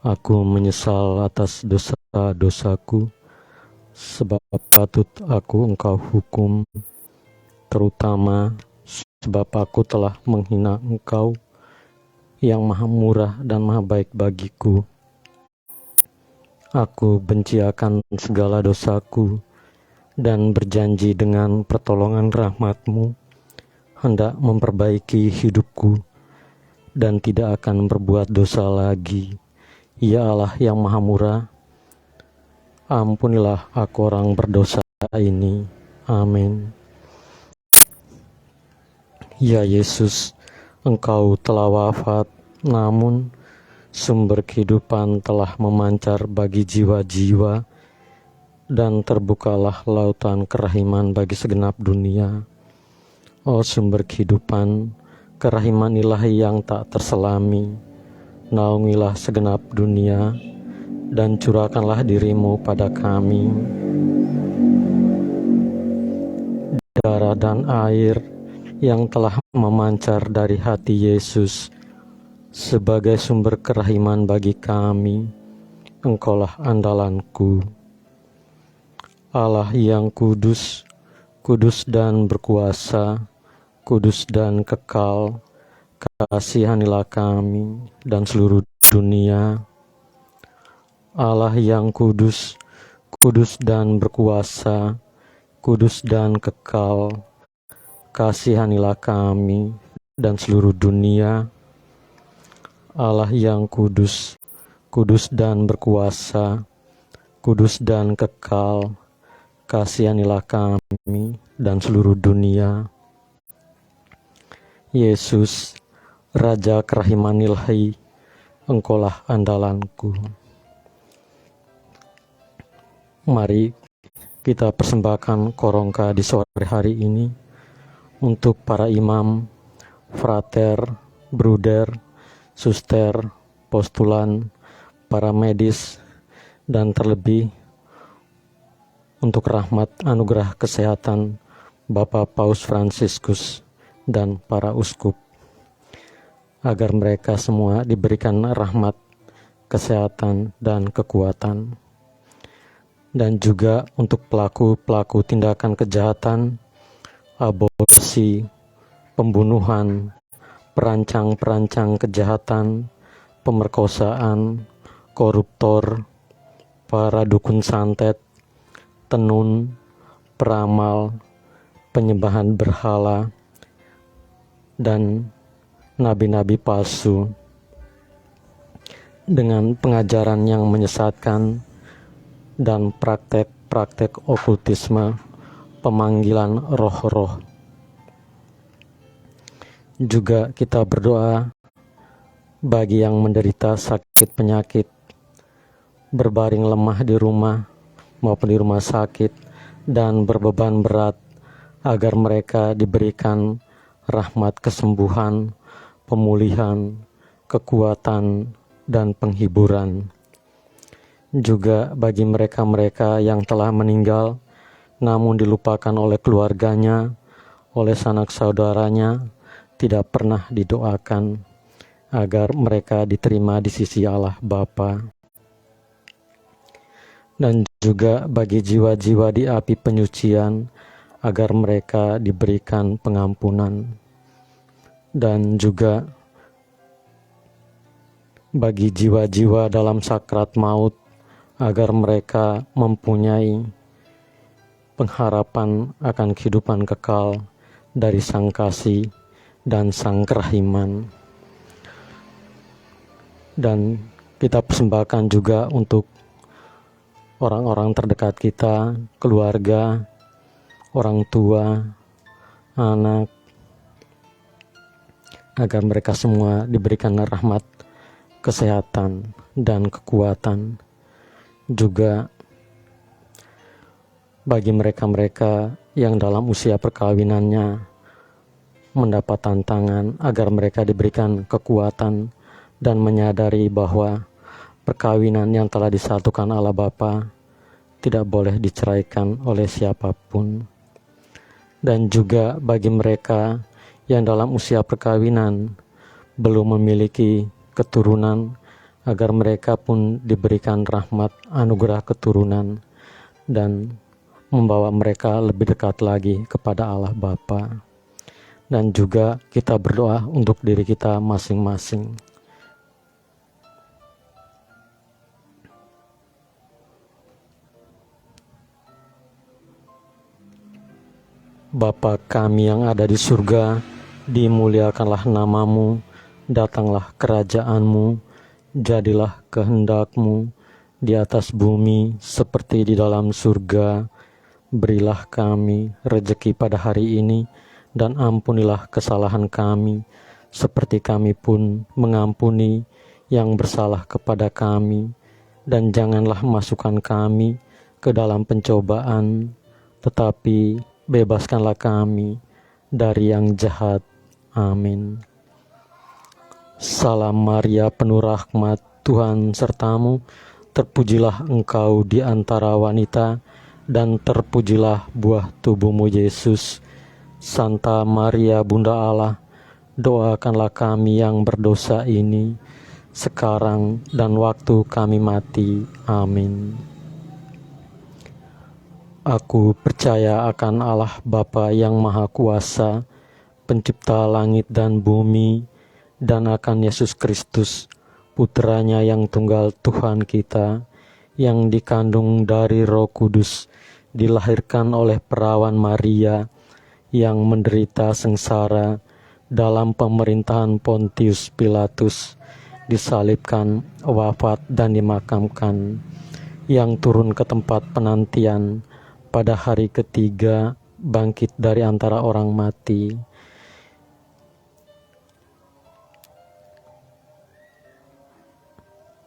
Aku menyesal atas dosa-dosaku, sebab patut aku Engkau hukum, terutama sebab aku telah menghina Engkau yang maha murah dan maha baik bagiku. Aku benci akan segala dosaku dan berjanji dengan pertolongan rahmat-Mu hendak memperbaiki hidupku dan tidak akan berbuat dosa lagi. Ya Allah yang maha murah, ampunilah aku orang berdosa ini. Amin. Ya Yesus, Engkau telah wafat, namun sumber kehidupan telah memancar bagi jiwa-jiwa, dan terbukalah lautan kerahiman bagi segenap dunia. Oh sumber kehidupan, kerahiman ilahi yang tak terselami, naungilah segenap dunia, dan curahkanlah diri-Mu pada kami. Darah dan air yang telah memancar dari hati Yesus sebagai sumber kerahiman bagi kami, Engkaulah andalanku. Allah yang kudus, kudus dan berkuasa, kudus dan kekal, kasihanilah kami dan seluruh dunia. Allah yang kudus, kudus dan berkuasa, kudus dan kekal, kasihanilah kami dan seluruh dunia. Allah yang kudus, kudus dan berkuasa, kudus dan kekal, kasihanilah kami dan seluruh dunia. Yesus, Raja kerahiman ilahi, Engkaulah andalanku. Mari kita persembahkan korongka di sore hari ini untuk para imam, frater, bruder, suster, postulan, para medis, dan terlebih untuk rahmat anugerah kesehatan Bapak Paus Fransiskus dan para uskup, agar mereka semua diberikan rahmat, kesehatan, dan kekuatan. Dan juga untuk pelaku-pelaku tindakan kejahatan, aborsi, pembunuhan, perancang-perancang kejahatan, pemerkosaan, koruptor, para dukun santet, tenun, peramal, penyembahan berhala, dan nabi-nabi palsu dengan pengajaran yang menyesatkan dan praktek-praktek okultisme, pemanggilan roh-roh. Juga kita berdoa bagi yang menderita sakit penyakit, berbaring lemah di rumah maupun di rumah sakit, dan berbeban berat, agar mereka diberikan rahmat kesembuhan, pemulihan, kekuatan, dan penghiburan. Juga bagi mereka-mereka yang telah meninggal namun dilupakan oleh keluarganya, oleh sanak saudaranya, tidak pernah didoakan, agar mereka diterima di sisi Allah Bapa. Dan juga bagi jiwa-jiwa di api penyucian, agar mereka diberikan pengampunan. Dan juga bagi jiwa-jiwa dalam sakrat maut, agar mereka mempunyai pengharapan akan kehidupan kekal dari Sang Kasih dan Sang Kerahiman. Dan kita persembahkan juga untuk orang-orang terdekat kita, keluarga, orang tua, anak, agar mereka semua diberikan rahmat, kesehatan, dan kekuatan. Juga bagi mereka-mereka yang dalam usia perkawinannya mendapat tantangan, agar mereka diberikan kekuatan dan menyadari bahwa perkawinan yang telah disatukan Allah Bapa tidak boleh diceraikan oleh siapapun. Dan juga bagi mereka yang dalam usia perkawinan belum memiliki keturunan, agar mereka pun diberikan rahmat anugerah keturunan dan membawa mereka lebih dekat lagi kepada Allah Bapa. Dan juga kita berdoa untuk diri kita masing-masing. Bapa kami yang ada di surga, dimuliakanlah namamu, datanglah kerajaanmu, jadilah kehendak-Mu di atas bumi seperti di dalam surga. Berilah kami rejeki pada hari ini, dan ampunilah kesalahan kami, seperti kami pun mengampuni yang bersalah kepada kami. Dan janganlah masukkan kami ke dalam pencobaan, tetapi bebaskanlah kami dari yang jahat. Amin. Salam Maria, penuh rahmat, Tuhan sertamu. Terpujilah engkau di antara wanita, dan terpujilah buah tubuhmu Yesus. Santa Maria Bunda Allah, doakanlah kami yang berdosa ini, sekarang dan waktu kami mati. Amin. Aku percaya akan Allah Bapa yang Maha Kuasa, pencipta langit dan bumi, dan akan Yesus Kristus, Putranya yang tunggal Tuhan kita, yang dikandung dari Roh Kudus, dilahirkan oleh perawan Maria, yang menderita sengsara dalam pemerintahan Pontius Pilatus, disalibkan, wafat dan dimakamkan, yang turun ke tempat penantian, pada hari ketiga bangkit dari antara orang mati,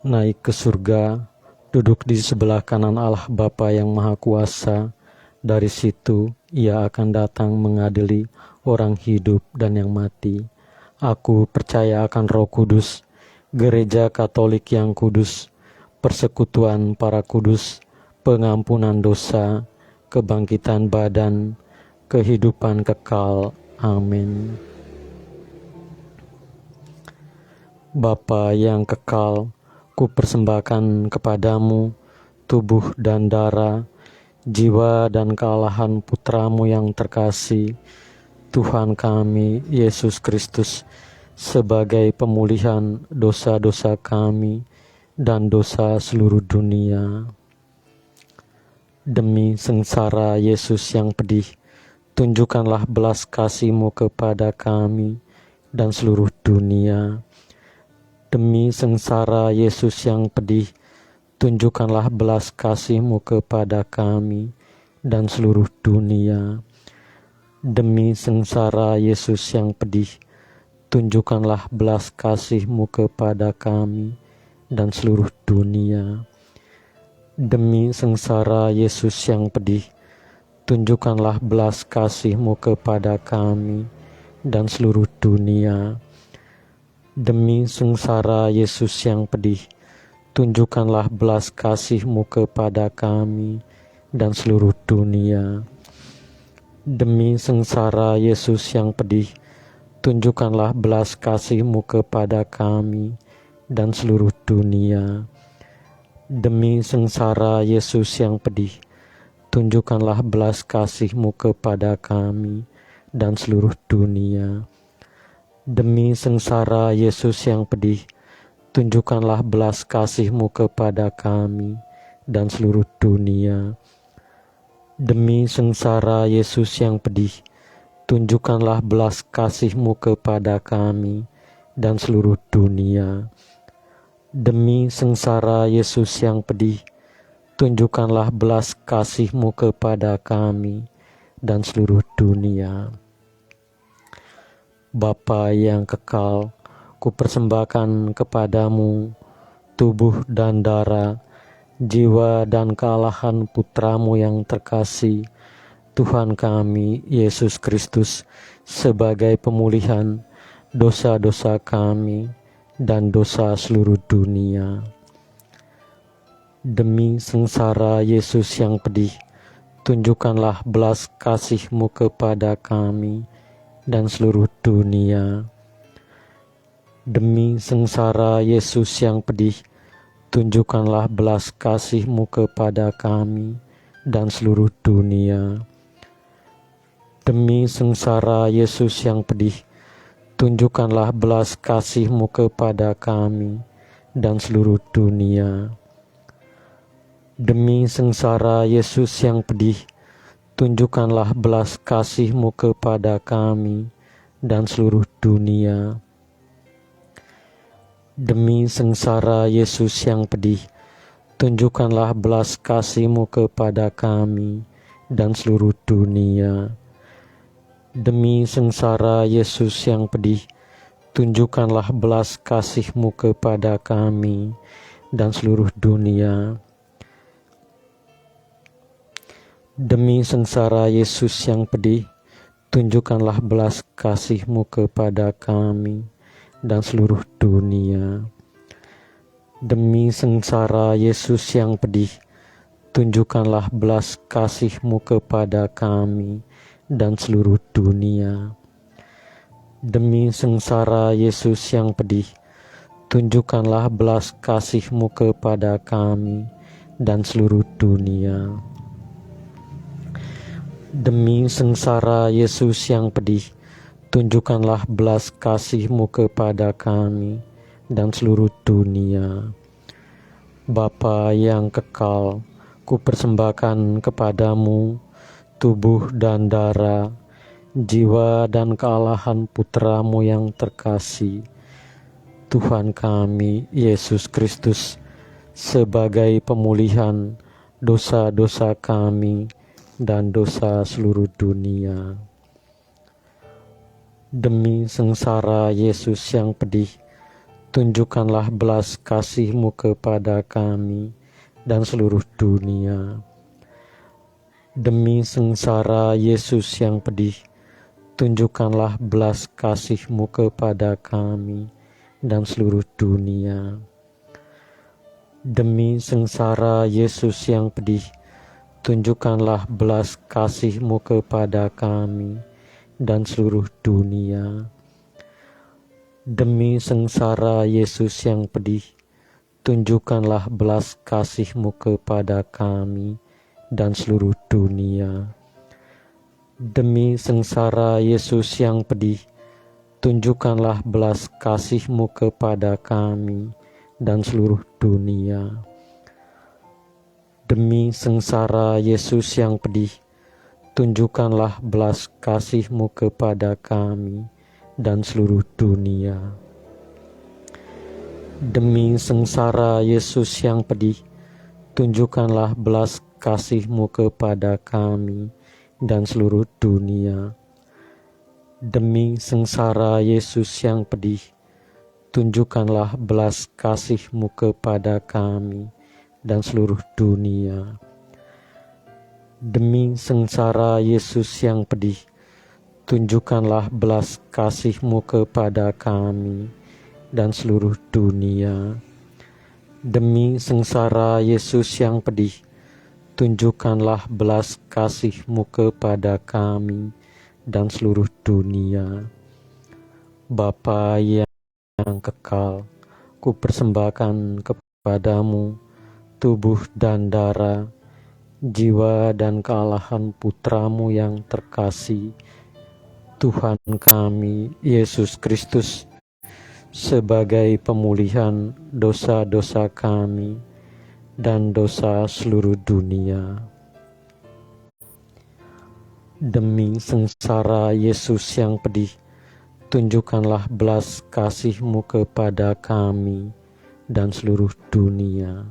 naik ke surga, duduk di sebelah kanan Allah Bapa yang Maha Kuasa. Dari situ Ia akan datang mengadili orang hidup dan yang mati. Aku percaya akan Roh Kudus, Gereja Katolik yang kudus, persekutuan para kudus, pengampunan dosa, kebangkitan badan, kehidupan kekal. Amin. Bapa yang kekal, kupersembahkan kepadamu tubuh dan darah, jiwa dan kealahan Putramu yang terkasih, Tuhan kami Yesus Kristus, sebagai pemulihan dosa-dosa kami dan dosa seluruh dunia. Demi sengsara Yesus yang pedih, tunjukkanlah belas kasih-Mu kepada kami dan seluruh dunia. Demi sengsara Yesus yang pedih, tunjukkanlah belas kasih-Mu kepada kami dan seluruh dunia. Demi sengsara Yesus yang pedih, tunjukkanlah belas kasih-Mu kepada kami dan seluruh dunia. Demi sengsara Yesus yang pedih, tunjukkanlah belas kasih-Mu kepada kami dan seluruh dunia. Demi sengsara Yesus yang pedih, tunjukkanlah belas kasih-Mu kepada kami dan seluruh dunia. Demi sengsara Yesus yang pedih, tunjukkanlah belas kasih-Mu kepada kami dan seluruh dunia. Demi sengsara Yesus yang pedih, tunjukkanlah belas kasih-Mu kepada kami dan seluruh dunia. Demi sengsara Yesus yang pedih, tunjukkanlah belas kasih-Mu kepada kami dan seluruh dunia. Demi sengsara Yesus yang pedih, tunjukkanlah belas kasih-Mu kepada kami dan seluruh dunia. Demi sengsara Yesus yang pedih, tunjukkanlah belas kasih-Mu kepada kami dan seluruh dunia. Bapa yang kekal, kupersembahkan kepadamu tubuh dan darah, jiwa dan kealahan Putramu yang terkasih, Tuhan kami Yesus Kristus, sebagai pemulihan dosa-dosa kami dan dosa seluruh dunia. Demi sengsara Yesus yang pedih, tunjukkanlah belas kasih-Mu kepada kami dan seluruh dunia. Demi sengsara Yesus yang pedih, tunjukkanlah belas kasih-Mu kepada kami dan seluruh dunia. Demi sengsara Yesus yang pedih, tunjukkanlah belas kasih-Mu kepada kami dan seluruh dunia. Demi sengsara Yesus yang pedih, tunjukkanlah belas kasih-Mu kepada kami dan seluruh dunia. Demi sengsara Yesus yang pedih, tunjukkanlah belas kasih-Mu kepada kami dan seluruh dunia. Demi sengsara Yesus yang pedih, tunjukkanlah belas kasih-Mu kepada kami dan seluruh dunia. Demi sengsara Yesus yang pedih, tunjukkanlah belas kasih-Mu kepada kami dan seluruh dunia. Demi sengsara Yesus yang pedih, tunjukkanlah belas kasih-Mu kepada kami dan seluruh dunia. Demi sengsara Yesus yang pedih, tunjukkanlah belas kasih-Mu kepada kami dan seluruh dunia. Demi sengsara Yesus yang pedih, tunjukkanlah belas kasih-Mu kepada kami dan seluruh dunia. Bapa yang kekal, ku persembahkan kepadamu tubuh dan darah, jiwa dan kealahan putra-Mu yang terkasih, Tuhan kami Yesus Kristus, sebagai pemulihan dosa-dosa kami dan dosa seluruh dunia. Demi sengsara Yesus yang pedih, tunjukkanlah belas kasih-Mu kepada kami dan seluruh dunia. Demi sengsara Yesus yang pedih, tunjukkanlah belas kasih-Mu kepada kami dan seluruh dunia. Demi sengsara Yesus yang pedih, tunjukkanlah belas kasih-Mu kepada kami dan seluruh dunia. Demi sengsara Yesus yang pedih, tunjukkanlah belas kasih-Mu kepada kami dan seluruh dunia. Demi sengsara Yesus yang pedih, tunjukkanlah belas kasih-Mu kepada kami dan seluruh dunia. Demi sengsara Yesus yang pedih, tunjukkanlah belas kasih-Mu kepada kami dan seluruh dunia. Demi sengsara Yesus yang pedih, tunjukkanlah belas kasih-Mu kepada kami dan seluruh dunia. Demi sengsara Yesus yang pedih, tunjukkanlah belas kasih-Mu kepada kami dan seluruh dunia. Demi sengsara Yesus yang pedih, tunjukkanlah belas kasih-Mu kepada kami dan seluruh dunia. Demi sengsara Yesus yang pedih, tunjukkanlah belas kasih-Mu kepada kami dan seluruh dunia. Bapa yang kekal, ku persembahkan kepadamu tubuh dan darah, jiwa dan kealahan putra-Mu yang terkasih, Tuhan kami Yesus Kristus, sebagai pemulihan dosa-dosa kami dan dosa seluruh dunia. Demi sengsara Yesus yang pedih, tunjukkanlah belas kasih-Mu kepada kami dan seluruh dunia.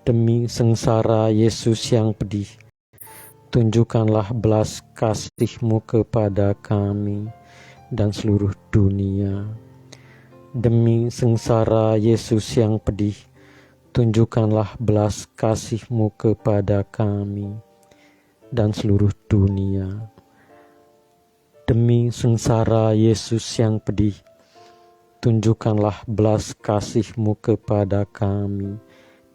Demi sengsara Yesus yang pedih, tunjukkanlah belas kasih-Mu kepada kami dan seluruh dunia. Demi sengsara Yesus yang pedih, tunjukkanlah belas kasih-Mu kepada kami dan seluruh dunia. Demi sengsara Yesus yang pedih, tunjukkanlah belas kasih-Mu kepada kami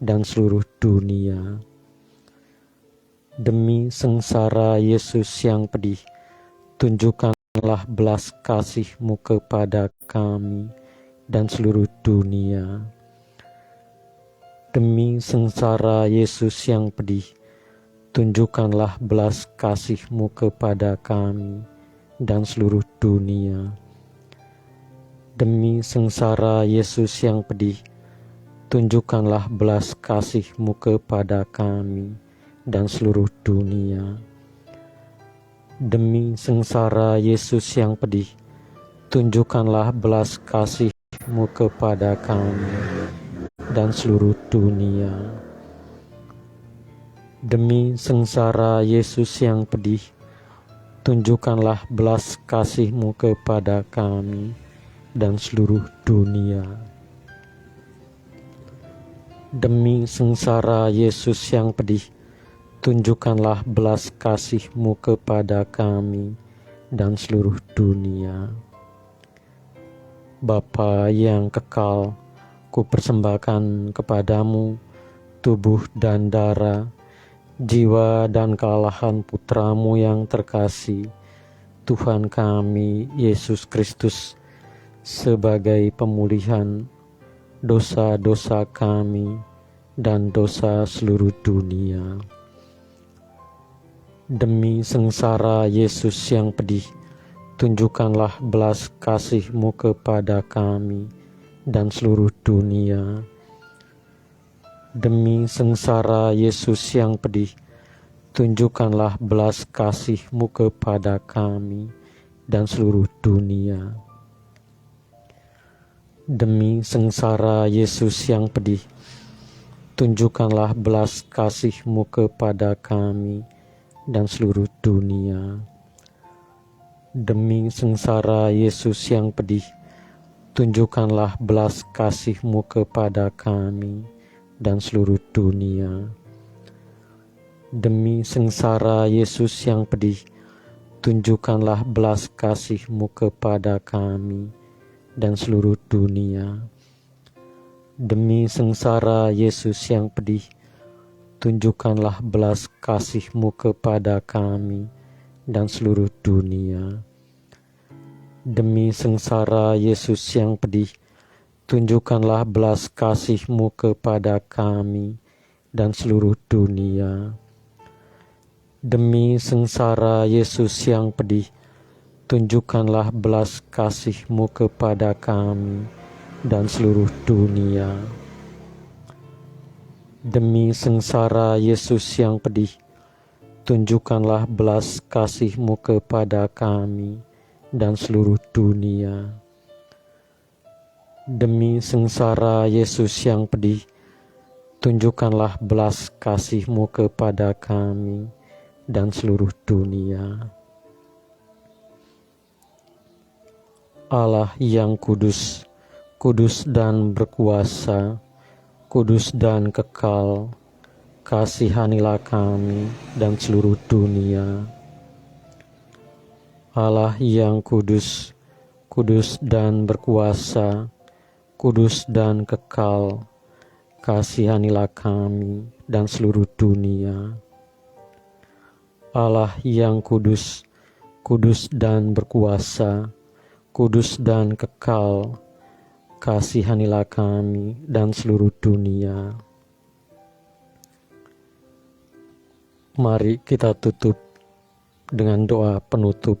dan seluruh dunia. Demi sengsara Yesus yang pedih, tunjukkan tunjukkanlah belas kasih-Mu kepada kami dan seluruh dunia. Demi sengsara Yesus yang pedih, tunjukkanlah belas kasih-Mu kepada kami dan seluruh dunia. Demi sengsara Yesus yang pedih, tunjukkanlah belas kasih-Mu kepada kami dan seluruh dunia. Demi sengsara Yesus yang pedih, tunjukkanlah belas kasih-Mu kepada kami dan seluruh dunia. Demi sengsara Yesus yang pedih, tunjukkanlah belas kasih-Mu kepada kami dan seluruh dunia. Demi sengsara Yesus yang pedih, tunjukkanlah belas kasih-Mu kepada kami dan seluruh dunia. Bapa yang kekal, ku persembahkan kepadamu tubuh dan darah, jiwa dan kealahan putra-Mu yang terkasih, Tuhan kami Yesus Kristus, sebagai pemulihan dosa-dosa kami dan dosa seluruh dunia. Demi sengsara Yesus yang pedih, tunjukkanlah belas kasih-Mu kepada kami dan seluruh dunia. Demi sengsara Yesus yang pedih, tunjukkanlah belas kasih-Mu kepada kami dan seluruh dunia. Demi sengsara Yesus yang pedih, tunjukkanlah belas kasih-Mu kepada kami dan seluruh dunia. Demi sengsara Yesus yang pedih, tunjukkanlah belas kasih-Mu kepada kami dan seluruh dunia. Demi sengsara Yesus yang pedih, tunjukkanlah belas kasih-Mu kepada kami dan seluruh dunia. Demi sengsara Yesus yang pedih, tunjukkanlah belas kasih-Mu kepada kami dan seluruh dunia. Demi sengsara Yesus yang pedih, tunjukkanlah belas kasih-Mu kepada kami dan seluruh dunia. Demi sengsara Yesus yang pedih, tunjukkanlah belas kasih-Mu kepada kami dan seluruh dunia. Demi sengsara Yesus yang pedih, tunjukkanlah belas kasih-Mu kepada kami dan seluruh dunia. Demi sengsara Yesus yang pedih, tunjukkanlah belas kasih-Mu kepada kami dan seluruh dunia. Allah yang kudus, kudus dan berkuasa, kudus dan kekal, kasihanilah kami dan seluruh dunia. Allah yang kudus, kudus dan berkuasa, kudus dan kekal, kasihanilah kami dan seluruh dunia. Allah yang kudus, kudus dan berkuasa, kudus dan kekal, kasihanilah kami dan seluruh dunia. Mari kita tutup dengan doa penutup.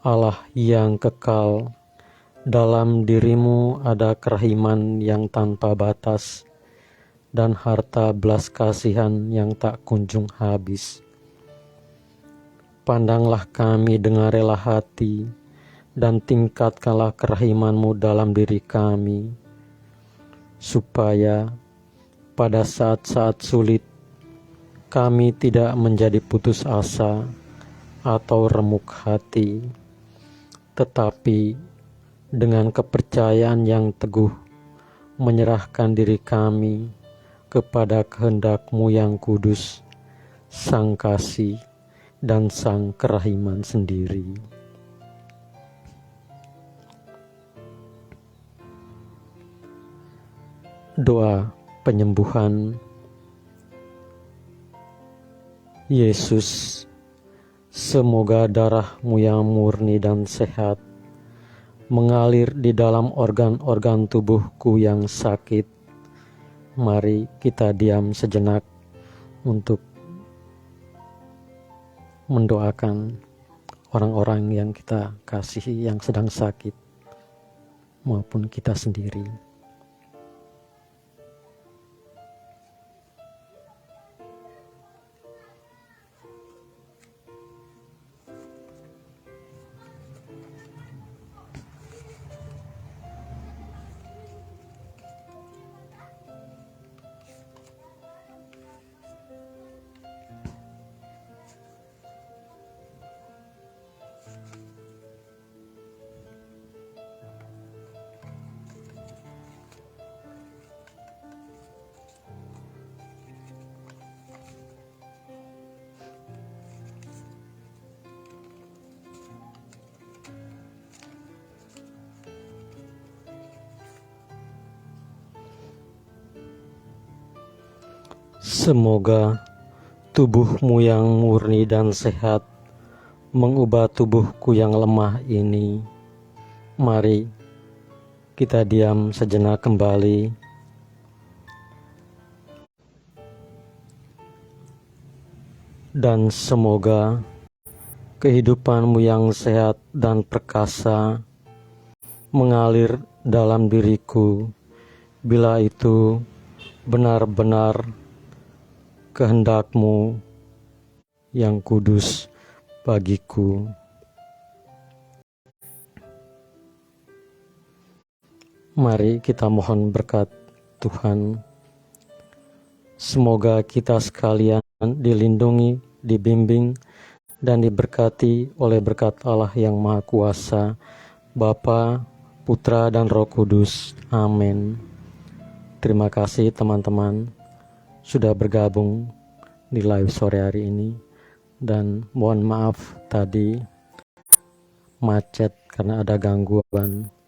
Allah yang kekal, dalam dirimu ada kerahiman yang tanpa batas dan harta belas kasihan yang tak kunjung habis. Pandanglah kami dengan rela hati dan tingkatkanlah kerahiman-Mu dalam diri kami, supaya pada saat-saat sulit kami tidak menjadi putus asa atau remuk hati, tetapi dengan kepercayaan yang teguh menyerahkan diri kami kepada kehendak-Mu yang kudus, Sang Kasih dan Sang Kerahiman sendiri. Doa penyembuhan. Yesus, Semoga darahmu yang murni dan sehat mengalir di dalam organ-organ tubuhku yang sakit. Mari kita diam sejenak untuk mendoakan orang-orang yang kita kasihi yang sedang sakit maupun kita sendiri. Semoga tubuhmu yang murni dan sehat mengubah tubuhku yang lemah ini. Mari kita diam sejenak kembali. Dan semoga kehidupanmu yang sehat dan perkasa mengalir dalam diriku, bila itu benar-benar kehendakmu yang kudus bagiku. Mari kita mohon berkat Tuhan. Semoga kita sekalian dilindungi, dibimbing, dan diberkati oleh berkat Allah yang Maha Kuasa, Bapa, Putra, dan Roh Kudus. Amin. Terima kasih teman-teman sudah bergabung di live sore hari ini, dan mohon maaf tadi macet karena ada gangguan.